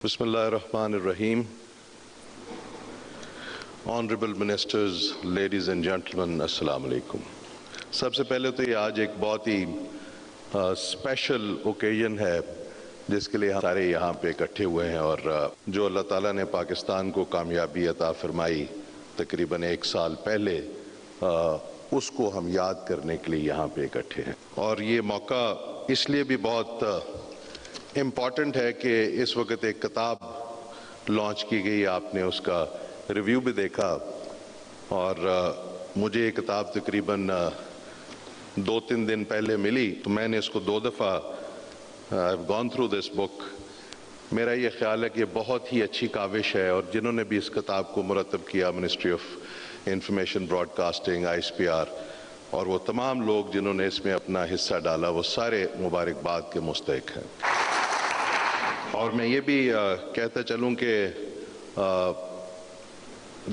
Bismillahirrahmanirrahim. Honorable Ministers, ladies and gentlemen, Assalamu alaikum. سب سے پہلے تو یہ آج ایک بہت ہی اسپیشل اوکیزن ہے جس کے لیے ہم سارے یہاں پہ اکٹھے ہوئے ہیں، اور جو اللہ تعالیٰ نے پاکستان کو کامیابی عطا فرمائی تقریباً 1 سال پہلے، اس کو ہم یاد کرنے کے لیے یہاں پہ اکٹھے ہیں۔ اور یہ موقع اس لیے بھی بہت امپورٹنٹ ہے کہ اس وقت ایک کتاب لانچ کی گئی، آپ نے اس کا ریویو بھی دیکھا، اور مجھے یہ کتاب تقریباً 2-3 دن پہلے ملی تو میں نے اس کو 2 دفعہ I've gone through this book۔ میرا یہ خیال ہے کہ یہ بہت ہی اچھی کاوش ہے، اور جنہوں نے بھی اس کتاب کو مرتب کیا، ministry of information broadcasting, ISPR، اور وہ تمام لوگ جنہوں نے اس میں اپنا حصہ ڈالا، وہ سارے مبارکباد کے مستحق ہیں۔ اور میں یہ بھی کہتا چلوں کہ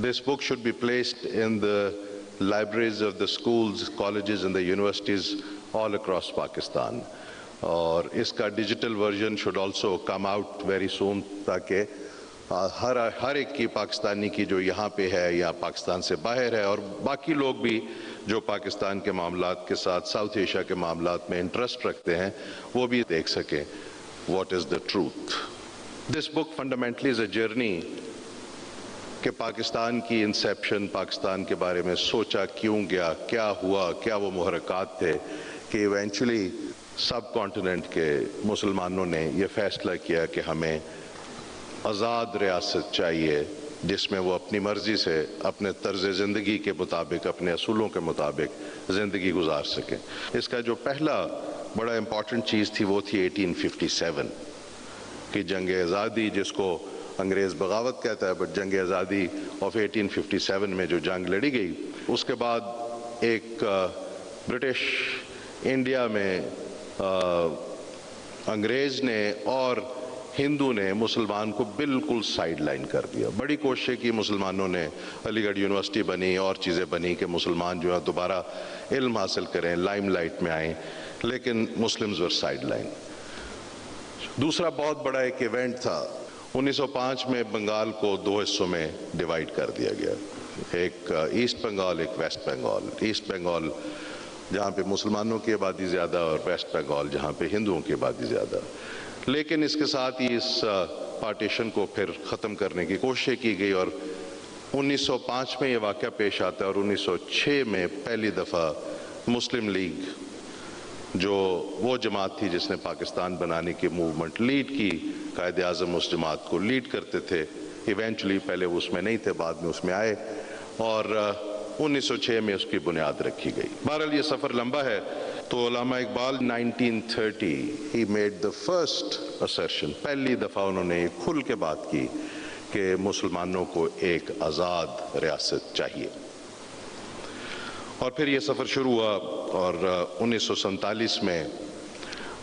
this book should be placed in the libraries of the schools, colleges and the universities all across Pakistan۔ اور اس کا digital version should also come out very soon، تاکہ ہر ایک کی پاکستانی کی جو یہاں پہ ہے یا پاکستان سے باہر ہے، اور باقی لوگ بھی جو پاکستان کے معاملات کے ساتھ ساؤتھ ایشیا کے معاملات میں انٹرسٹ رکھتے ہیں، وہ بھی دیکھ سکیں what is the truth۔ This book fundamentally is a journey کہ پاکستان کی انسیپشن، پاکستان کے بارے میں سوچا کیوں گیا، کیا ہوا، کیا وہ محرکات تھے کہ ایونچولی سب کانٹیننٹ کے مسلمانوں نے یہ فیصلہ کیا کہ ہمیں آزاد ریاست چاہیے جس میں وہ اپنی مرضی سے اپنے طرز زندگی کے مطابق، اپنے اصولوں کے مطابق زندگی گزار سکیں۔ اس کا جو پہلا بڑا امپورٹنٹ چیز تھی وہ تھی 1857 کی جنگ آزادی، جس کو انگریز بغاوت کہتا ہے، بٹ جنگ آزادی آف 1857 میں جو جنگ لڑی گئی، اس کے بعد ایک برٹش انڈیا میں انگریز نے اور ہندو نے مسلمان کو بالکل سائیڈ لائن کر دیا۔ بڑی کوششیں کی مسلمانوں نے، علی گڑھ یونیورسٹی بنی اور چیزیں بنی کہ مسلمان جو ہے دوبارہ علم حاصل کریں، لائم لائٹ میں آئیں، لیکن مسلمز ور سائیڈ لائن۔ دوسرا بہت بڑا ایک ایونٹ تھا 1905 میں، بنگال کو 2 حصوں میں ڈیوائیڈ کر دیا گیا، ایک ایسٹ بنگال، ایک ویسٹ بنگال۔ ایسٹ بنگال جہاں پہ مسلمانوں کی آبادی زیادہ، اور ویسٹ بنگال جہاں پہ ہندوؤں کی آبادی زیادہ۔ لیکن اس کے ساتھ ہی اس پارٹیشن کو پھر ختم کرنے کی کوشش کی گئی، اور 1905 میں یہ واقعہ پیش آتا ہے، اور 1906 میں پہلی دفعہ مسلم لیگ، جو وہ جماعت تھی جس نے پاکستان بنانے کی موومنٹ لیڈ کی، قائد اعظم اس جماعت کو لیڈ کرتے تھے، ایونچولی پہلے وہ اس میں نہیں تھے، بعد میں اس میں آئے، اور 1906 میں اس کی بنیاد رکھی گئی۔ بہرحال یہ سفر لمبا ہے، تو علامہ Iqbal 1930 he made the first assertion، پہلی دفعہ انہوں نے کھل کے بات کی کہ مسلمانوں کو ایک آزاد ریاست چاہیے۔ اور پھر یہ سفر شروع ہوا، اور 1947 میں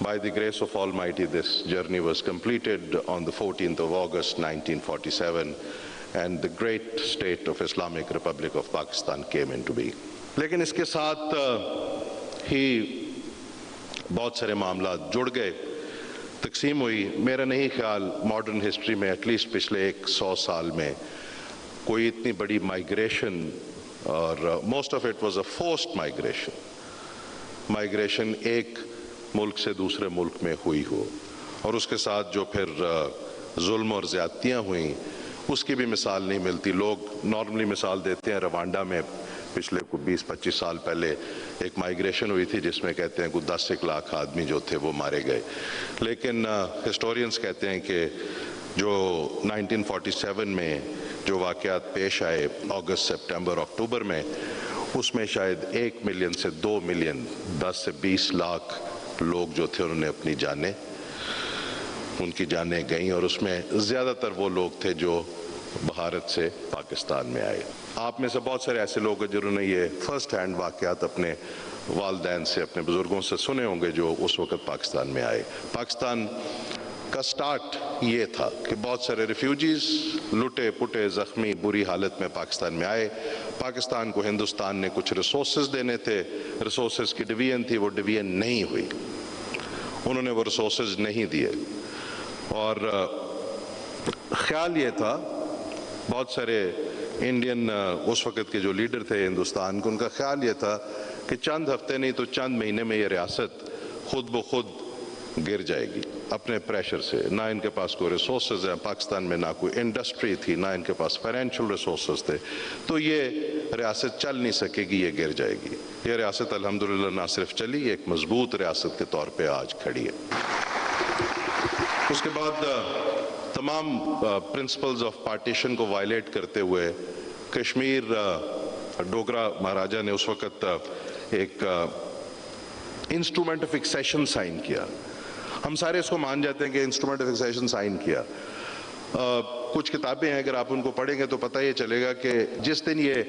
by the grace of Almighty this journey was completed on the 14th of August 1947 and the great state of Islamic Republic of Pakistan came into being۔ لیکن اس کے ساتھ ہی بہت سارے معاملات جڑ گئے، تقسیم ہوئی۔ میرا نہیں خیال ماڈرن ہسٹری میں ایٹ لیسٹ پچھلے 100 سال میں کوئی اتنی بڑی مائیگریشن، اور most of it was a forced migration ایک ملک سے دوسرے ملک میں ہوئی ہو، اور اس کے ساتھ جو پھر ظلم اور زیادتیاں ہوئیں اس کی بھی مثال نہیں ملتی۔ لوگ نارملی مثال دیتے ہیں، روانڈا میں پچھلے 20-25 سال پہلے ایک مائیگریشن ہوئی تھی جس میں کہتے ہیں کہ 10 لاکھ آدمی جو تھے وہ مارے گئے، لیکن ہسٹورینز کہتے ہیں کہ جو 1947 میں جو واقعات پیش آئے اگست، سپٹمبر، اکتوبر میں، اس میں شاید 1 ملین سے 2 ملین، 10 سے 20 لاکھ لوگ جو تھے انہوں نے اپنی جانیں، ان کی جانیں گئیں، اور اس میں زیادہ تر وہ لوگ تھے جو بھارت سے پاکستان میں آئے۔ آپ میں سے بہت سارے ایسے لوگ ہیں جنہوں نے یہ فرسٹ ہینڈ واقعات اپنے والدین سے، اپنے بزرگوں سے سنے ہوں گے جو اس وقت پاکستان میں آئے۔ پاکستان کا سٹارٹ یہ تھا کہ بہت سارے ریفیوجیز لٹے پٹے، زخمی، بری حالت میں پاکستان میں آئے۔ پاکستان کو ہندوستان نے کچھ ریسورسز دینے تھے، ریسورسز کی ڈویژن تھی، وہ ڈویژن نہیں ہوئی، انہوں نے وہ ریسورسز نہیں دیے، اور ख्याल ये था, बहुत सारे इंडियन उस वक़्त के जो लीडर थे हिंदुस्तान के, उनका ख्याल ये था कि चंद हफ्ते नहीं तो चंद महीने में ये रियासत खुद ब खुद गिर जाएगी अपने प्रेशर से। ना इनके पास कोई रिसोर्सेज हैं पाकिस्तान में, ना कोई इंडस्ट्री थी, ना इनके पास फाइनेंशियल रिसोर्सेज थे, तो ये रियासत चल नहीं सकेगी, ये गिर जाएगी। ये रियासत अल्हम्दुलिल्लाह ना सिर्फ चली, एक मजबूत रियासत के तौर पे आज खड़ी है। उसके बाद तमाम प्रिंसिपल्स ऑफ पार्टीशन को वायलेट करते हुए कश्मीर, डोगरा महाराजा ने उस वक़्त एक इंस्ट्रूमेंट ऑफ एक्सेशन साइन किया। हम सारे इसको मान जाते हैं कि इंस्ट्रूमेंट ऑफ एक्सेशन साइन किया। कुछ किताबें हैं, अगर आप उनको पढ़ेंगे तो पता ये चलेगा कि जिस दिन ये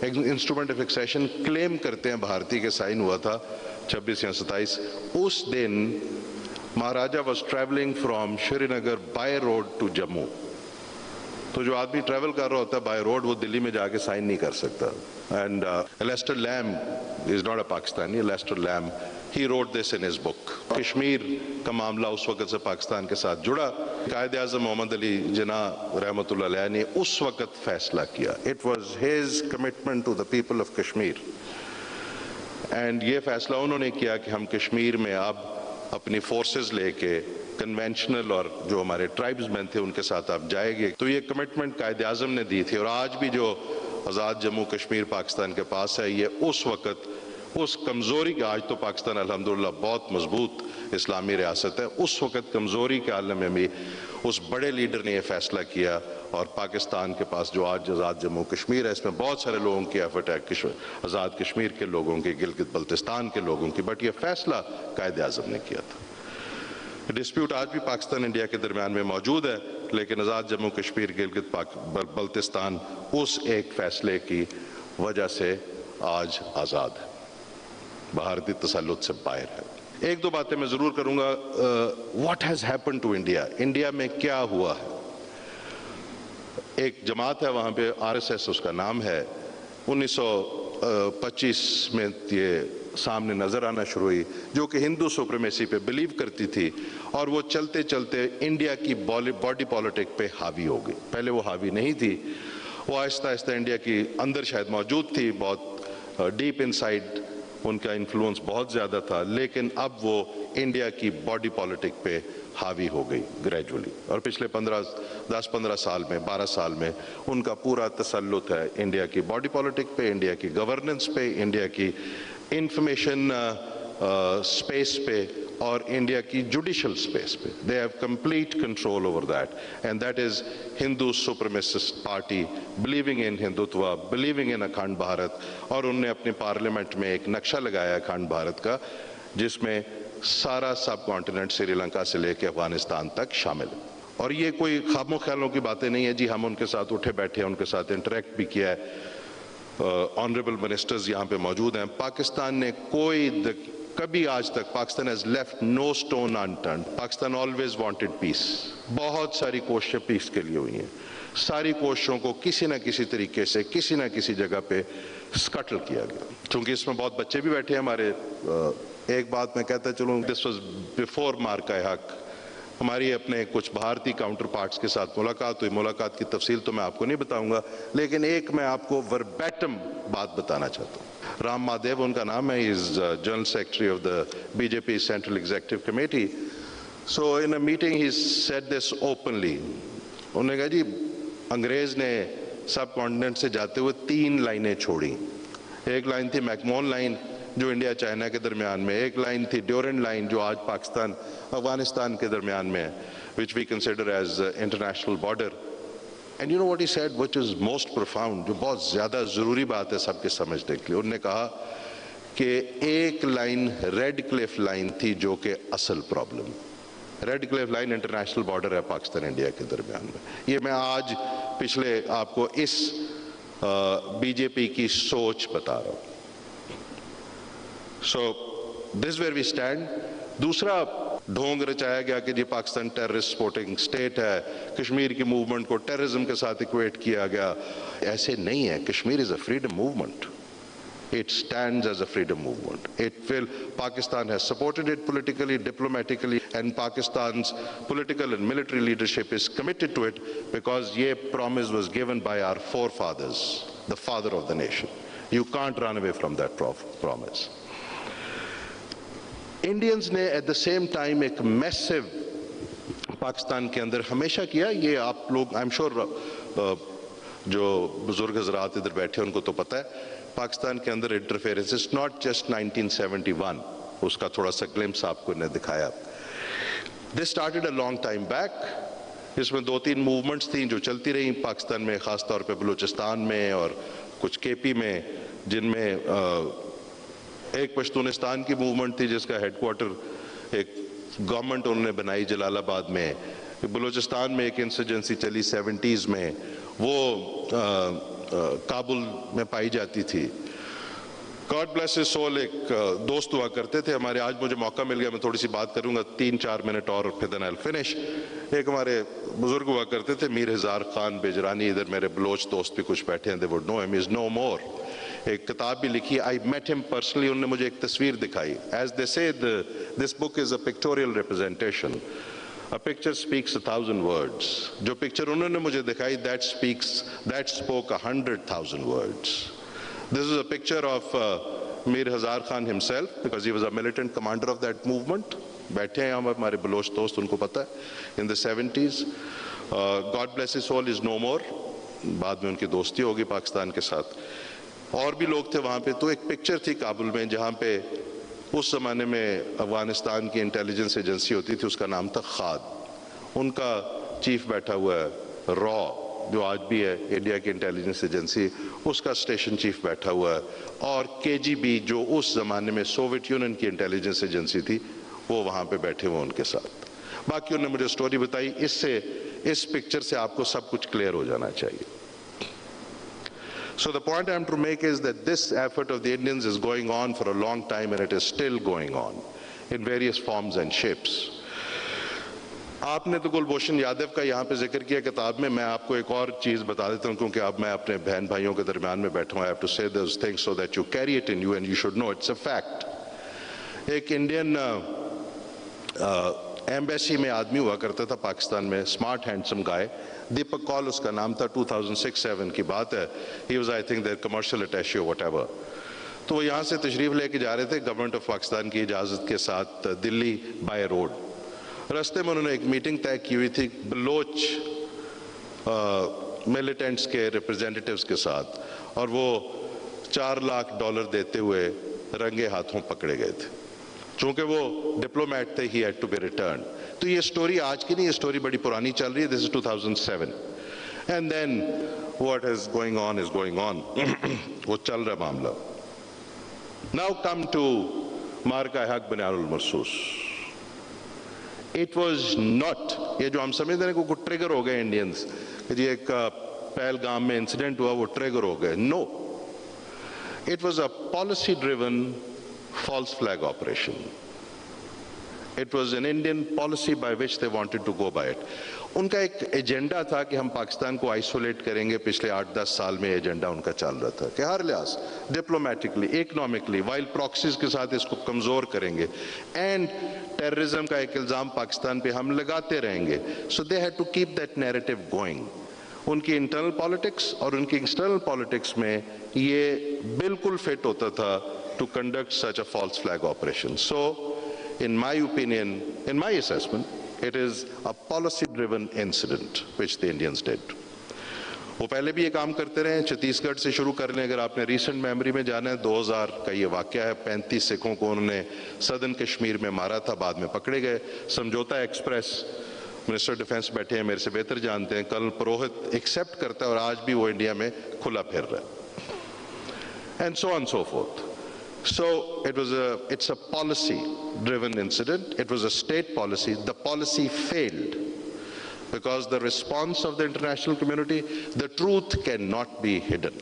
इंस्ट्रूमेंट ऑफ एक्सेशन क्लेम करते हैं भारतीय के साइन हुआ था 26 या 27, उस दिन Maharaja was travelling from Srinagar by road to Jammu. तो जो आदमी ट्रैवल कर रहा होता है बाय रोड, वो दिल्ली में जाके साइन नहीं कर सकता। And Lester Lamb is not a Pakistani, Lester Lamb, he wrote this in his book. Kashmir का मामला उस वक्त से पाकिस्तान के साथ जुड़ा। कायद आज़म मोहम्मद अली जिन्ना रहमतुल्लाह अलैह ने उस वक्त फैसला किया, it was his commitment to the people of Kashmir, and ये फैसला उन्होंने किया कि हम कश्मीर में अब अपनी फोर्सेस लेके कन्वेंशनल और जो हमारे ट्राइब्समैन थे उनके साथ आप जाएंगे। तो ये कमिटमेंट कायद आज़म ने दी थी, और आज भी जो आज़ाद जम्मू कश्मीर पाकिस्तान के पास है, ये उस वक़्त उस कमज़ोरी का, आज तो पाकिस्तान अल्हम्दुलिल्लाह बहुत मजबूत इस्लामी रियासत है, उस वक़्त कमज़ोरी के आलम में भी उस बड़े लीडर ने यह फ़ैसला किया। और पाकिस्तान के पास जो आज आज़ाद जम्मू कश्मीर है, इसमें बहुत सारे लोगों की एफर्ट है, आज़ाद कश्मीर के लोगों की, गिलगित बल्तिस्तान के लोगों की, बट ये फ़ैसला कायद आज़म ने किया था। डिस्प्यूट आज भी पाकिस्तान इंडिया के दरमियान में मौजूद है, लेकिन आज़ाद जम्मू कश्मीर, गिलगित बल्तिस्तान उस एक फ़ैसले की वजह से आज आज़ाद है, भारतीय तसल्लुत से बाहर है। एक दो बातें मैं ज़रूर करूँगा। What has happened to India, India में क्या हुआ है। एक जमात है वहाँ पे, RSS उसका नाम है, 1925 में ये सामने नज़र आना शुरू हुई, जो कि हिंदू सुप्रीमेसी पे बिलीव करती थी, और वो चलते चलते इंडिया की बॉडी पॉलिटिक पे हावी हो गई। पहले वो हावी नहीं थी, वो आहिस्ता आहिस्ता इंडिया की अंदर शायद मौजूद थी, बहुत डीप इनसाइड उनका इन्फ्लुएंस बहुत ज़्यादा था, लेकिन अब वो इंडिया की बॉडी पॉलिटिक पे हावी हो गई ग्रेजुअली। और पिछले 10-15 साल में, 12 साल में उनका पूरा तसल्लुत है इंडिया की बॉडी पॉलिटिक पे, इंडिया की गवर्नेंस पे, इंडिया की इंफॉर्मेशन स्पेस पे, और इंडिया की जुडिशल स्पेस पे। They have complete control over that, and that is Hindu supremacist party believing in Hindutva, believing in अखंड भारत। और उन्होंने अपने पार्लियामेंट में एक नक्शा लगाया अखंड भारत का, जिसमें सारा सब कॉन्टिनेंट श्रीलंका से लेकर अफगानिस्तान तक शामिल है। और ये कोई ख्वाबों ख्यालों की बातें नहीं है जी, हम उनके साथ उठे बैठे हैं, उनके साथ इंटरेक्ट भी किया है। ऑनरेबल मिनिस्टर्स यहाँ पे मौजूद हैं। पाकिस्तान ने कभी आज तक, Pakistan has left no stone unturned. Pakistan always wanted peace. बहुत सारी कोशिशें पीस के लिए हुई हैं, सारी कोशिशों को किसी न किसी तरीके से, किसी न किसी जगह पे स्कटल किया गया। क्योंकि इसमें बहुत बच्चे भी बैठे हैं हमारे। एक बात मैं कहता चलूँ, दिस वाज बिफोर मार्का हक। हमारी अपने कुछ भारतीय काउंटर पार्ट्स के साथ मुलाकात हुई। मुलाकात की तफसील तो मैं आपको नहीं बताऊंगा, लेकिन एक मैं आपको वर्बैटम बात बताना चाहता हूँ। राम महादेव उनका नाम है, is general secretary of the BJP central executive committee. So in a meeting he said this openly. उन्होंने कहा जी, अंग्रेज ने सब कॉन्टिनेंट से जाते हुए 3 लाइनें छोड़ी। एक लाइन थी मैकमोहन लाइन, जो इंडिया चाइना के दरमियान में, एक लाइन थी ड्यूरेंट लाइन, जो आज पाकिस्तान अफगानिस्तान के दरमियान में है, which we consider as international border. And you know what he said, which is most profound, जो बहुत ज़्यादा ज़रूरी बात है सबके समझने के लिए। उन्होंने कहा कि एक लाइन रेड क्लिफ लाइन थी, जो कि असल problem. Red Cliff line international border है पाकिस्तान इंडिया के दरमियान में। ये मैं आज पिछले आपको इस BJP की सोच बता रहा हूँ। So this where we stand. दूसरा ढोंग रचाया गया कि जी पाकिस्तान टेररिस्ट सपोर्टिंग स्टेट है, कश्मीर की मूवमेंट को टेररिज्म के साथ इक्वेट किया गया। ऐसे नहीं है, Kashmir is a freedom movement. It stands as a freedom movement. Pakistan has supported it politically, diplomatically, and Pakistan's political and military leadership is committed to it because ye promise was given by our forefathers, the father of the nation. You can't run away from that promise. Indians ने at the same time एक massive Pakistan के अंदर हमेशा किया, ये आप लोग I'm sure जो बुजुर्ग हजरात इधर बैठे हैं उनको तो पता है, पाकिस्तान के अंदर इंटरफेरेंस इज नॉट जस्ट 1971, उसका थोड़ा सा ग्लिम्स आपको ने दिखाया. This started a long time back. इसमें 2-3 मूवमेंट्स थी जो चलती रही पाकिस्तान में, ख़ास तौर पे बलूचिस्तान में और कुछ केपी में, जिनमें एक पश्तूनिस्तान की मूवमेंट थी जिसका हेडक्वार्टर एक गवर्नमेंट उन्होंने बनाई जलालाबाद में. बलूचिस्तान में एक इंसर्जेंसी चली 70s में, वो काबुल में पाई जाती थी. गॉड ब्लेस हिज सोल एक दोस्त हुआ करते थे हमारे, आज मुझे मौका मिल गया, मैं थोड़ी सी बात करूंगा 3-4 मिनट और फिर देन आई विल फिनिश. एक हमारे बुजुर्ग हुआ करते थे मीर हजार खान बेजरानी, इधर मेरे बलोच दोस्त भी कुछ बैठे हैं, they would know him, is no more. एक किताब भी लिखी, आई मेट हिम पर्सनली, उन्होंने मुझे एक तस्वीर दिखाई. एज दे से this book is a pictorial representation. A picture speaks 1,000 words. जो पिक्चर उन्होंने मुझे दिखाई, that spoke 100,000 words. This is a picture of Mir Hazar Khan himself, because he was a militant commander of that movement. बैठे हैं हम हमारे Bloch दोस्त, उनको पता है, in the 70s. God bless his soul is no more. बाद में उनकी दोस्ती होगी पाकिस्तान के साथ. और भी लोग थे वहाँ पे. तो एक पिक्चर थी काबुल में जहाँ पे उस ज़माने में अफगानिस्तान की इंटेलिजेंस एजेंसी होती थी, उसका नाम था खाद. उनका चीफ बैठा हुआ है, रॉ जो आज भी है इंडिया की इंटेलिजेंस एजेंसी, उसका स्टेशन चीफ बैठा हुआ है, और केजीबी जो उस ज़माने में सोवियत यूनियन की इंटेलिजेंस एजेंसी थी, वो वहाँ पे बैठे हुए उनके साथ. बाकी उन्होंने मुझे स्टोरी बताई. इससे, इस पिक्चर से आपको सब कुछ क्लियर हो जाना चाहिए. So the point I'm to make is that this effort of the Indians is going on for a long time, and it is still going on in various forms and shapes. आपने तो कुलभूषण यादव का यहाँ पे जिक्र किया किताब में. मैं आपको एक और चीज़ बता देता हूँ, क्योंकि अब मैं अपने बहन भाइयों के दरमियान में बैठा हूँ. I have to say those things so that you carry it in you and you should know it's a fact. एक इंडियन एम्बेसी में आदमी हुआ करता था पाकिस्तान में, smart handsome guy, Deepak Kaul उसका नाम था. 2006-7 की बात है. He was I think their commercial attache whatever. तो वो यहाँ से तशरीफ लेके जा रहे थे गवर्नमेंट ऑफ पाकिस्तान की इजाज़त के साथ दिल्ली बाय रोड. रास्ते में उन्होंने एक मीटिंग तय की हुई थी बलोच मिलिटेंट्स के रिप्रेजेंटेटिव्स के साथ, और वो $4 लाख देते हुए रंगे हाथों पकड़े गए थे. चूंकि वो डिप्लोमेट थे, he had to be return. तो ये स्टोरी आज की नहीं, ये स्टोरी बड़ी पुरानी चल रही है. This is 2007. And then what is going on is going on. वो चल रहा मामला. नाउ कम टू मार्का हक बनियानुल मरसूस. इट वाज नॉट, ये जो हम समझते हैं को ट्रिगर हो गए इंडियंस कि जी एक पहलगाम में इंसिडेंट हुआ, वो ट्रिगर हो गए. No, it was a policy driven false flag operation. It was an Indian policy by which they wanted to go by it. उनका एक एजेंडा था कि हम पाकिस्तान को आइसोलेट करेंगे. पिछले 8-10 साल में एजेंडा उनका चल रहा था कि हर लिहाज डिप्लोमेटिकली, इकोनॉमिकली, वाइल प्रॉक्सीज के साथ इसको कमज़ोर करेंगे, एंड टेररिज्म का एक इल्ज़ाम पाकिस्तान पे हम लगाते रहेंगे. So they had to keep that narrative going. उनकी इंटरनल पॉलिटिक्स और उनकी एक्सटर्नल पॉलिटिक्स में ये बिल्कुल फिट होता था to conduct such a false flag operation. So, in my opinion, in my assessment, it is a policy-driven incident which the Indians did. वो पहले भी ये काम करते रहे. छत्तीसगढ़ से शुरू कर लें, अगर आपने रिसेंट मेमोरी में जाना है, 2000 का ये वाक़या है. 35 सिखों को उन्होंने सदर्न कश्मीर में मारा था, बाद में पकड़े गए. समझौता एक्सप्रेस, मिनिस्टर डिफेंस बैठे हैं, मेरे से बेहतर जानते हैं, कर्नल पुरोहित एक्सेप्ट करता है और आज भी वो इंडिया में खुला फिर रहा है. And so on and so forth. So it's a policy-driven incident. It was a state policy. The policy failed because the response of the international community, the truth cannot be hidden.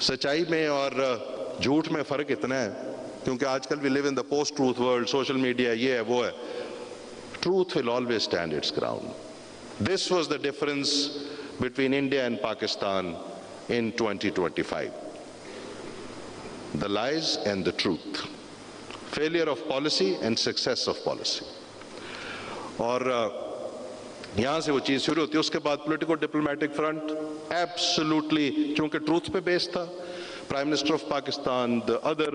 सच्चाई में और झूठ में फ़र्क इतना है, क्योंकि आजकल we live in the post-truth world, social media, ये है वो है. Truth will always stand its ground. This was the difference between India and Pakistan in 2025. the lies and the truth, failure of policy and success of policy. اور یہاں سے وہ چیز شروع ہوتی ہے. اس کے بعد پولیٹیکو ڈپلومیٹک فرنٹ ایبسولوٹلی چونکہ ٹروتھ پہ بیس تھا. Prime minister of Pakistan, the other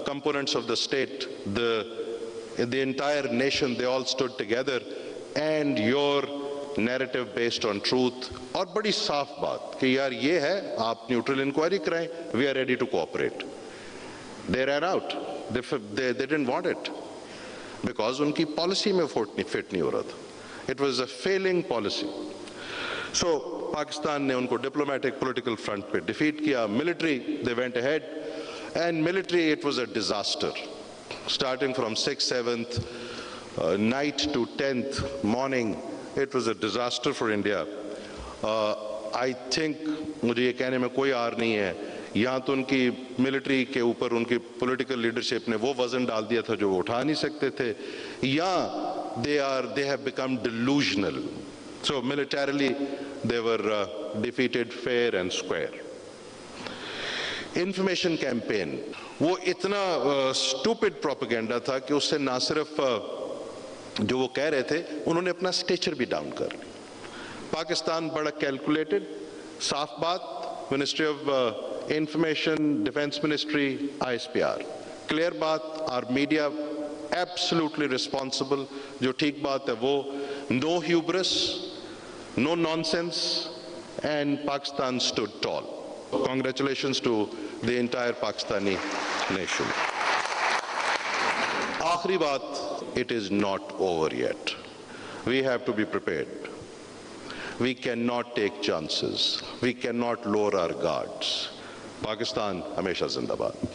components of the state, the entire nation, they all stood together, and your narrative based on truth. اور بڑی صاف بات کہ یار یہ ہے, آپ نیوٹرل انکوائری کرائیں, we are ready to cooperate. They ran out. They didn't want it because ان کی پالیسی میں فٹ نہیں ہو رہا تھا. It was a failing policy. So Pakistan نے ان کو ڈپلومیٹک پولیٹیکل فرنٹ پہ ڈیفیٹ کیا. Military, they went ahead, and military, it was a disaster. Starting from 6th, 7th, night to 10th morning, it was a disaster for India. I think, مجھے یہ کہنے میں کوئی are نہیں ہے, یہاں تو ان کی ملٹری کے اوپر ان کی پولیٹیکل لیڈرشپ نے وہ وزن ڈال دیا تھا جو وہ اٹھا نہیں سکتے تھے, یا they have become delusional. So militarily they were defeated fair and square. Information campaign, وہ اتنا اسٹوپڈ پروپیگنڈا تھا کہ اس سے نہ صرف جو وہ کہہ رہے تھے, انہوں نے اپنا اسٹیچر بھی ڈاؤن کر لی. پاکستان بڑا کیلکولیٹڈ, صاف بات, ministry of information, defence ministry, ISPR, clear بات, آر میڈیا ایبسولوٹلی ریسپانسبل, جو ٹھیک بات ہے وہ, no hubris, no nonsense, and Pakistan stood tall. Congratulations to the entire Pakistani nation. آخری بات, it is not over yet. We have to be prepared. We cannot take chances. We cannot lower our guards. Pakistan ہمیشہ زندہ باد.